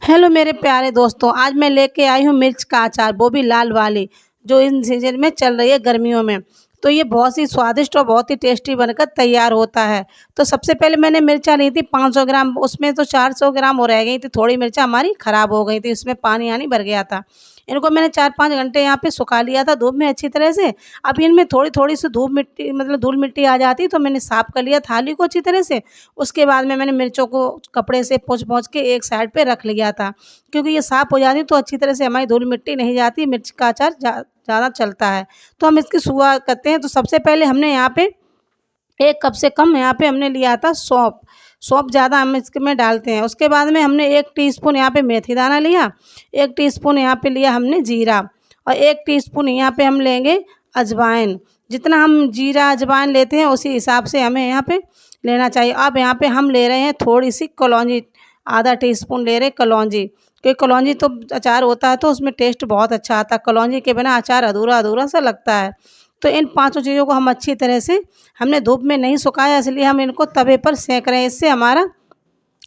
Hello मेरे प्यारे दोस्तों, आज मैं लेके आई हूँ मिर्च का अचार, वो भी लाल वाली, जो इन सीजन में चल रही है गर्मियों में। तो ये बहुत ही स्वादिष्ट और बहुत ही टेस्टी बनकर तैयार होता है। तो सबसे पहले मैंने मिर्चा ली थी 500 ग्राम, उसमें तो 400 ग्राम वो रह गई थी, थोड़ी मिर्चा हमारी ख़राब हो गई थी, इसमें पानी यानी भर गया था। इनको मैंने 4-5 घंटे यहाँ पे सुखा लिया था धूप में अच्छी तरह से। अब इनमें थोड़ी-थोड़ी सी धूप मिट्टी मतलब धूल-मिट्टी आ जाती, तो मैंने साफ़ कर लिया थाली को अच्छी तरह से। उसके बाद में मैंने मिर्चों को कपड़े से पोंछ-पोंछ के एक साइड पे रख लिया था। क्योंकि ये साफ़ हो जाती तो अच्छी तरह से हमारी धूल-मिट्टी नहीं जाती, मिर्च का अचार ज़्यादा चलता है। तो हम इसकी शुरुआत करते हैं। तो सबसे पहले हमने यहाँ पे 1 कप से कम यहाँ पे हमने लिया था सौंफ। सौंफ ज़्यादा हम इसमें डालते हैं। उसके बाद में हमने 1 टीस्पून यहाँ पे मेथी दाना लिया, 1 टीस्पून यहाँ पे लिया हमने जीरा और 1 टीस्पून यहाँ पे हम लेंगे अजवाइन। जितना हम जीरा, अजवाइन लेते हैं उसी हिसाब से हमें यहाँ पे लेना चाहिए। अब यहाँ पे हम ले रहे हैं थोड़ी-सी कलौंजी, आधा टीस्पून ले रहे हैं कलौंजी, क्योंकि कलौंजी तो अचार होता है तो उसमें टेस्ट बहुत अच्छा आता है। कलौंजी के बिना अचार अधूरा-अधूरा सा लगता है। तो इन पाँचों चीज़ों को हम अच्छी तरह से हमने धूप में नहीं सुखाया, इसलिए हम इनको तवे पर सेंक रहे हैं। इससे हमारा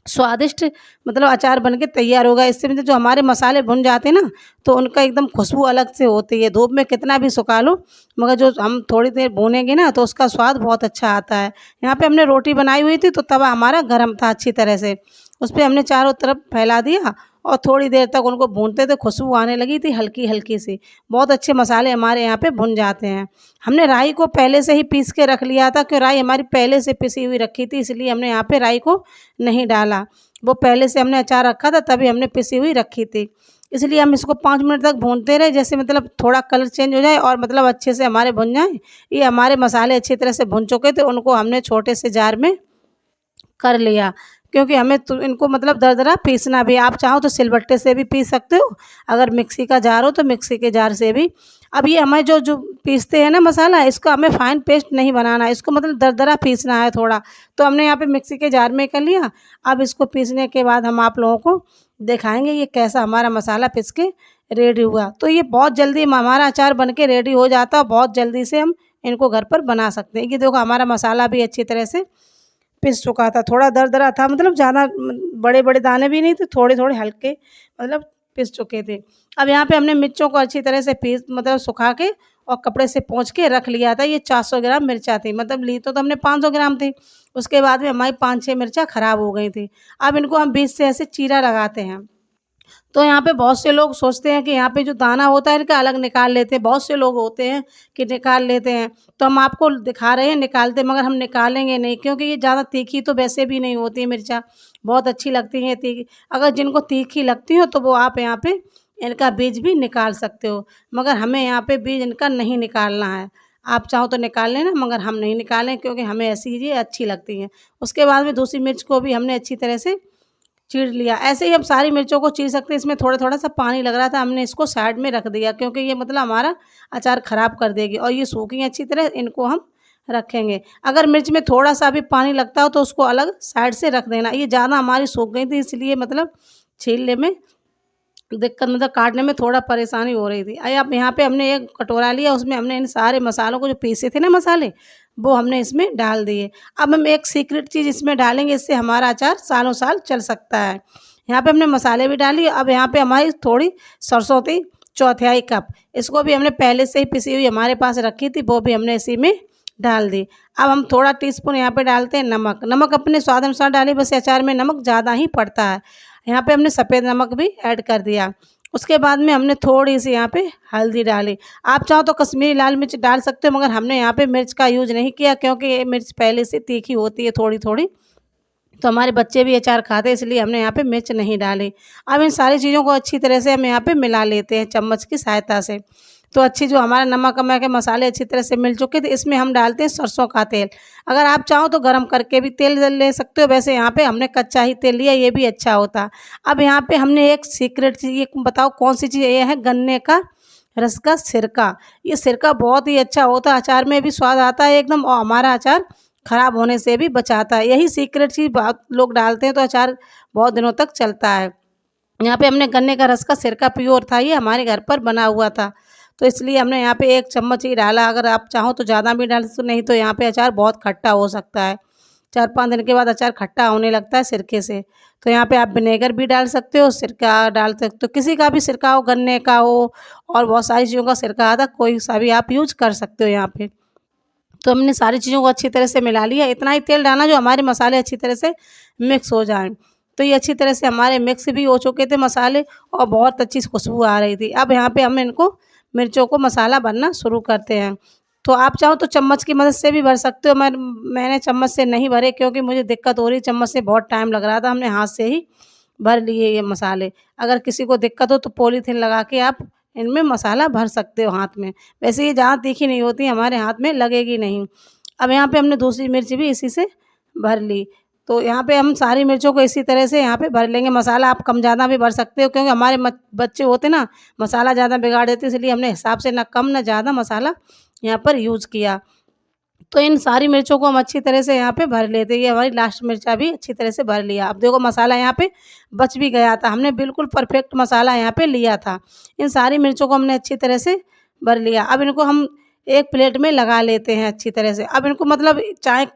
स्वादिष्ट मतलब अचार बन के तैयार होगा। इससे मतलब जो हमारे मसाले भुन जाते हैं ना, तो उनका एकदम खुशबू अलग से होती है। धूप में कितना भी सुखा लो, मगर जो हम थोड़ी देर भूनेंगे ना, तो उसका स्वाद बहुत अच्छा आता है। यहाँ पे हमने रोटी बनाई हुई थी, तो तवा हमारा गरम था अच्छी तरह से। उस पे हमने चारों तरफ फैला दिया और थोड़ी देर तक उनको भूनते थे, खुशबू आने लगी थी हल्की-हल्की सी। बहुत अच्छे मसाले हमारे यहाँ पे भुन जाते हैं। हमने राई को पहले से ही पीस के रख लिया था, क्यों राई हमारी पहले से पिसी हुई रखी थी, इसलिए हमने यहाँ पे राई को नहीं डाला। वो पहले से हमने अचार रखा था, तभी हमने पिसी हुई रखी थी। इसलिए हम इसको 5 मिनट तक भूनते रहे, जैसे मतलब थोड़ा कलर चेंज हो जाए और मतलब अच्छे से हमारे भुन जाएँ। ये हमारे मसाले अच्छी तरह से भुन चुके थे, उनको हमने छोटे से जार में कर लिया, क्योंकि हमें तो इनको मतलब दरदरा पीसना भी। आप चाहो तो सिलबट्टे से भी पीस सकते हो, अगर मिक्सी का जार हो तो मिक्सी के जार से भी। अब ये हमें जो जो पीसते हैं ना मसाला, इसको हमें फाइन पेस्ट नहीं बनाना है, इसको मतलब दरदरा पीसना है थोड़ा। तो हमने यहाँ पे मिक्सी के जार में कर लिया। अब इसको पीसने के बाद हम आप लोगों को दिखाएँगे ये कैसा हमारा मसाला पीस के रेडी हुआ। तो ये बहुत जल्दी हमारा अचार बन के रेडी हो जाता है और बहुत जल्दी से हम इनको घर पर बना सकते हैं। ये देखो हमारा मसाला भी अच्छी तरह से पिस चुका था, थोड़ा दरदरा था, मतलब ज़्यादा बड़े-बड़े दाने भी नहीं थे, थोड़े-थोड़े हल्के मतलब पिस चुके थे। अब यहाँ पे हमने मिर्चों को अच्छी तरह से पीस मतलब सुखा के और कपड़े से पोंछ के रख लिया था। ये 400 ग्राम मिर्चा थी, मतलब ली तो हमने 500 ग्राम थी। उसके बाद में हमारी 5-6 मिर्चा खराब हो गई थी। अब इनको हम बीच से ऐसे चीरा लगाते हैं। तो यहाँ पे बहुत से लोग सोचते हैं कि यहाँ पे जो दाना होता है इनका अलग निकाल लेते हैं। बहुत से लोग होते हैं कि निकाल लेते हैं। तो हम आपको दिखा रहे हैं निकालते, मगर हम निकालेंगे नहीं, क्योंकि ये ज़्यादा तीखी तो वैसे भी नहीं होती है मिर्चा, बहुत अच्छी लगती हैं तीखी। अगर जिनको तीखी लगती हो तो वो आप यहाँ पे इनका बीज भी निकाल सकते हो, मगर हमें यहाँ पे बीज इनका नहीं निकालना है। आप चाहो तो निकाल लेना, मगर हम नहीं निकालें, क्योंकि हमें ऐसी ये अच्छी लगती हैं। उसके बाद में दूसरी मिर्च को भी हमने अच्छी तरह से चीर लिया। ऐसे ही हम सारी मिर्चों को चीर सकते हैं। इसमें थोड़ा-थोड़ा सा पानी लग रहा था, हमने इसको साइड में रख दिया, क्योंकि ये मतलब हमारा अचार ख़राब कर देगी और ये सूखी अच्छी तरह, इनको हम रखेंगे। अगर मिर्च में थोड़ा-सा भी पानी लगता हो तो उसको अलग साइड से रख देना। ये ज़्यादा हमारी सूख गई थी, इसलिए मतलब छीलने में दिक्कत, मतलब काटने में थोड़ा परेशानी हो रही थी। अब यहाँ पे हमने एक कटोरा लिया, उसमें हमने इन सारे मसालों को जो पीसे थे ना मसाले, वो हमने इसमें डाल दिए। अब हम एक सीक्रेट चीज़ इसमें डालेंगे, इससे हमारा अचार सालों साल चल सकता है। यहाँ पे हमने मसाले भी डाल लिए। अब यहाँ पे हमारी थोड़ी सरसों थी, चौथाई कप, इसको भी हमने पहले से ही पिसी हुई हमारे पास रखी थी, वो भी हमने इसी में डाल दी। अब हम थोड़ा टीस्पून यहाँ पे डालते हैं नमक। नमक अपने स्वाद अनुसार डालिए, वैसे अचार में नमक ज़्यादा ही पड़ता है। यहाँ पे हमने सफ़ेद नमक भी ऐड कर दिया। उसके बाद में हमने थोड़ी-सी यहाँ पे हल्दी डाली। आप चाहो तो कश्मीरी लाल मिर्च डाल सकते हो, मगर हमने यहाँ पे मिर्च का यूज़ नहीं किया, क्योंकि ये मिर्च पहले से तीखी होती है थोड़ी-थोड़ी। तो हमारे बच्चे भी अचार खाते हैं, इसलिए हमने यहाँ पे मिर्च नहीं डाली। अब इन सारी चीज़ों को अच्छी तरह से हम यहाँ पे मिला लेते हैं चम्मच की सहायता से। तो अच्छी जो हमारा नमक-वमक के मसाले अच्छी तरह से मिल चुके थे, इसमें हम डालते हैं सरसों का तेल। अगर आप चाहो तो गरम करके भी तेल ले सकते हो, वैसे यहाँ पे हमने कच्चा ही तेल लिया, ये भी अच्छा होता। अब यहाँ पे हमने एक सीक्रेट चीज़, ये बताओ कौन-सी चीज़, ये है गन्ने का रस का सिरका। ये सिरका बहुत ही अच्छा होता है, अचार में भी स्वाद आता है एकदम, और हमारा अचार खराब होने से भी बचाता है। यही सीक्रेट चीज़ बहुत लोग डालते हैं, तो अचार बहुत दिनों तक चलता है। यहाँ पे हमने गन्ने का रस का सिरका प्योर था, ये हमारे घर पर बना हुआ था, तो इसलिए हमने यहाँ पे 1 चम्मच ही डाला। अगर आप चाहो तो ज़्यादा भी डाल सकते हो, नहीं तो यहाँ पे अचार बहुत खट्टा हो सकता है। 4-5 दिन के बाद अचार खट्टा होने लगता है सिरके से। तो यहाँ पे आप विनेगर भी डाल सकते हो, सिरका डाल सकते हो, किसी का भी सिरका हो, गन्ने का हो और बहुत सारी चीज़ों का सिरका आता है, कोई सा भी आप यूज़ कर सकते हो यहाँ पे। तो हमने सारी चीज़ों को अच्छी तरह से मिला लिया, इतना ही तेल डालना जो हमारे मसाले अच्छी तरह से मिक्स हो जाएँ। तो ये अच्छी तरह से हमारे मिक्स भी हो चुके थे मसाले और बहुत अच्छी खुशबू आ रही थी। अब यहाँ पे हम इनको मिर्चों को मसाला भरना शुरू करते हैं। तो आप चाहो तो चम्मच की मदद से भी भर सकते हो, मैंने चम्मच से नहीं भरे क्योंकि मुझे दिक्कत हो रही चम्मच से बहुत टाइम लग रहा था, हमने हाथ से ही भर लिए ये मसाले। अगर किसी को दिक्कत हो तो पॉलीथीन लगा के आप इनमें मसाला भर सकते हो हाथ में। वैसे ये ज़्यादा तीखी नहीं होती, हमारे हाथ में लगेगी नहीं। अब यहाँ पे हमने दूसरी मिर्च भी इसी से भर ली। तो यहाँ पे हम सारी मिर्चों को इसी तरह से यहाँ पे भर लेंगे। मसाला आप कम ज़्यादा भी भर सकते हो क्योंकि हमारे बच्चे होते ना मसाला ज़्यादा बिगाड़ देते, इसलिए हमने हिसाब से ना कम ना ज़्यादा मसाला यहाँ पर यूज़ किया। तो इन सारी मिर्चों को हम अच्छी तरह से यहाँ पे भर लेते हैं। ये हमारी लास्ट मिर्चा भी अच्छी तरह से भर लिया। अब देखो मसाला यहाँ पे बच भी गया था। हमने बिल्कुल परफेक्ट मसाला यहाँ पे लिया था। इन सारी मिर्चों को हमने अच्छी तरह से भर लिया। अब इनको हम एक प्लेट में लगा लेते हैं अच्छी तरह से। अब इनको मतलब चाहे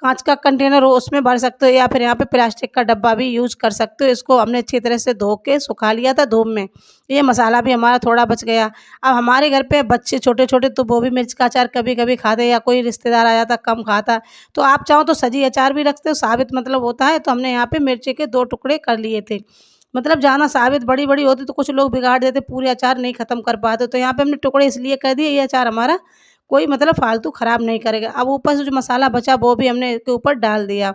काँच का कंटेनर हो उसमें भर सकते हो या फिर यहाँ पे प्लास्टिक का डब्बा भी यूज़ कर सकते हो। इसको हमने अच्छी तरह से धो के सुखा लिया था धूप में। ये मसाला भी हमारा थोड़ा बच गया। अब हमारे घर पे बच्चे छोटे-छोटे तो वो भी मिर्च का अचार कभी-कभी खाते हैं या कोई रिश्तेदार आ जाता कम खाता है। तो आप चाहो तो सजी अचार भी रखते हो, साबित मतलब होता है, तो हमने यहाँ पे मिर्ची के 2 टुकड़े कर लिए थे। मतलब ज़्यादा साबित बड़ी-बड़ी होती तो कुछ लोग बिगाड़ देते, पूरे अचार नहीं ख़त्म कर पाते। तो यहाँ पे हमने टुकड़े इसलिए कर दिए, ये अचार हमारा कोई मतलब फालतू ख़राब नहीं करेगा। अब ऊपर से जो मसाला बचा वो भी हमने इसके ऊपर डाल दिया।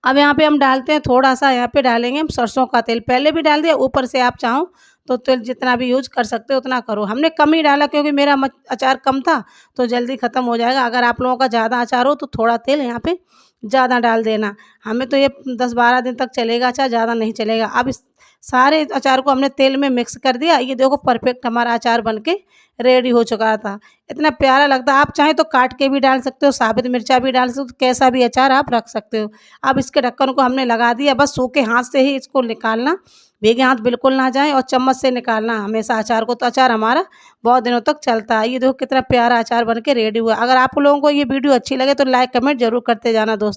अब यहाँ पे हम डालते हैं थोड़ा-सा यहाँ पे डालेंगे हम सरसों का तेल, पहले भी डाल दिया, ऊपर से आप चाहो तो तेल जितना भी यूज़ कर सकते हो उतना करो। हमने कम ही डाला क्योंकि मेरा अचार कम था, तो जल्दी ख़त्म हो जाएगा। अगर आप लोगों का ज़्यादा अचार हो तो थोड़ा तेल यहाँ पे ज़्यादा डाल देना। हमें तो ये 10-12 दिन तक चलेगा अचार, ज़्यादा नहीं चलेगा। अब इस सारे अचार को हमने तेल में मिक्स कर दिया। ये देखो परफेक्ट हमारा अचार बन के रेडी हो चुका था। इतना प्यारा लगता है, आप चाहें तो काट के भी डाल सकते हो, साबित मिर्चा भी डाल सकते हो, कैसा भी अचार आप रख सकते हो। अब इसके ढक्कन को हमने लगा दिया, बस सूखे हाथ से ही इसको निकालना, भीगे हाथ बिल्कुल ना जाएँ और चम्मच से निकालना हमेशा अचार को, तो अचार हमारा बहुत दिनों तक चलता है। ये देखो कितना प्यारा अचार बन के रेडी हुआ है। अगर आप लोगों को ये वीडियो अच्छी लगे तो लाइक कमेंट ज़रूर करते जाना दोस्तों।